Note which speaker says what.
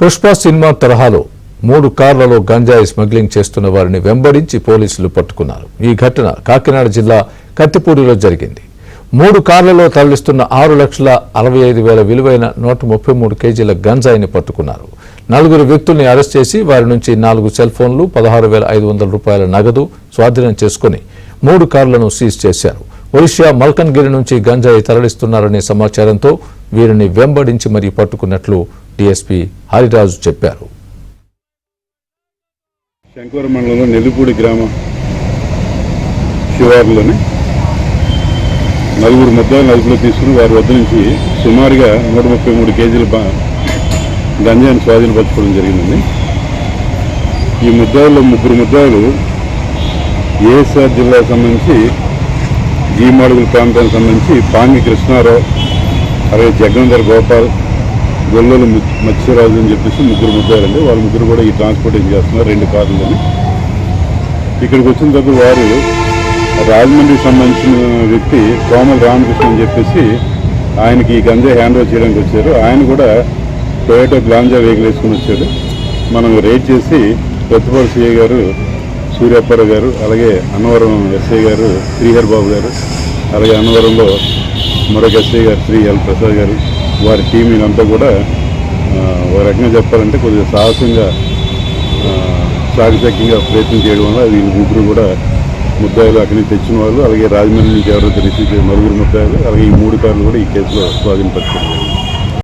Speaker 1: Pushpa cinema తరహాలో 3 కార్లలో గంజాయి స్మగ్లింగ్ చేస్తున్న వారిని వెంబడించి పోలీసులు పట్టుకున్నారు. ఈ ఘటన కాకినాడ జిల్లా కత్తిపూడిలో జరిగింది. 3 కార్లలో తరలిస్తున్న 6,65,000 విలువైన 133 కేజీల గంజాయిని పట్టుకున్నారు. 4 వ్యక్తుల్ని అరెస్ట్ చేసి వారి నుంచి 4 సెల్ ఫోన్లు, 16,500 రూపాయల నగదు స్వాధీనం చేసుకుని 3 కార్లను సీజ్ చేశారు. ఒడిషా మల్కన్గిరి నుంచి గంజాయి తరలిస్తున్నారనే సమాచారంతో వీరిని వెంబడించి మరీ పట్టుకున్నట్లు డీఎస్పీ హరిరాజు చెప్పారు.
Speaker 2: శంకవరం మండలంలో నెల్లిపూడి గ్రామ శివారులోని 4 ముద్దాయిలను అదుపులో తీసుకుని వారి వద్ద నుంచి సుమారుగా 133 కేజీల గంజాయిని స్వాధీనపరచుకోవడం జరిగిందండి. ఈ ముద్దాయిల్లో 3 ముద్దాయిలు ఏఎస్ఆర్ జిల్లాకు సంబంధించి జీమాడుగుల ప్రాంతానికి సంబంధించి పాంగి కృష్ణారావు, అలాగే జగందర్ గోపాల్, గొల్లలు మత్స్యరాజు అని చెప్పేసి 3 ముద్దాయిలండి. వాళ్ళ 3 కూడా ఈ ట్రాన్స్పోర్టేషన్ చేస్తున్నారు 2 కార్లని. ఇక్కడికి వచ్చిన తర్వాత వారు రాజమండ్రికి సంబంధించిన వ్యక్తి కోమల రామకృష్ణ అని చెప్పేసి ఆయనకి ఈ గంజాయి హ్యాండ్ ఓవర్ చేయడానికి వచ్చారు. ఆయన కూడా టొయోటో గ్లాంజా వెహికల్ వేసుకుని వచ్చాడు. మనం రేట్ చేసి కొత్తపల్లి సిఐ గారు సూర్యాప్పారావు గారు, అలాగే అన్నవరం ఎస్ఐ గారు శ్రీహర్ బాబు గారు, అలాగే అన్నవరంలో మరొక ఎస్ఐ గారు శ్రీ ఎల్ ప్రసాద్ గారు, వారి టీం ఇదంతా కూడా ఒక రకంగా చెప్పాలంటే కొద్దిగా సాహసంగా చాకచక్యంగా ప్రయత్నం చేయడం వల్ల వీళ్ళు 3 కూడా ముద్దాయిలు అక్కడి నుంచి తెచ్చిన వాళ్ళు, అలాగే రాజమండ్రి నుంచి ఎవరైతే రిసీవ్ చేసిన 4 ముద్దాయిలు, అలాగే ఈ 3 కార్లు కూడా ఈ కేసులో స్వాధీనపరిచారు.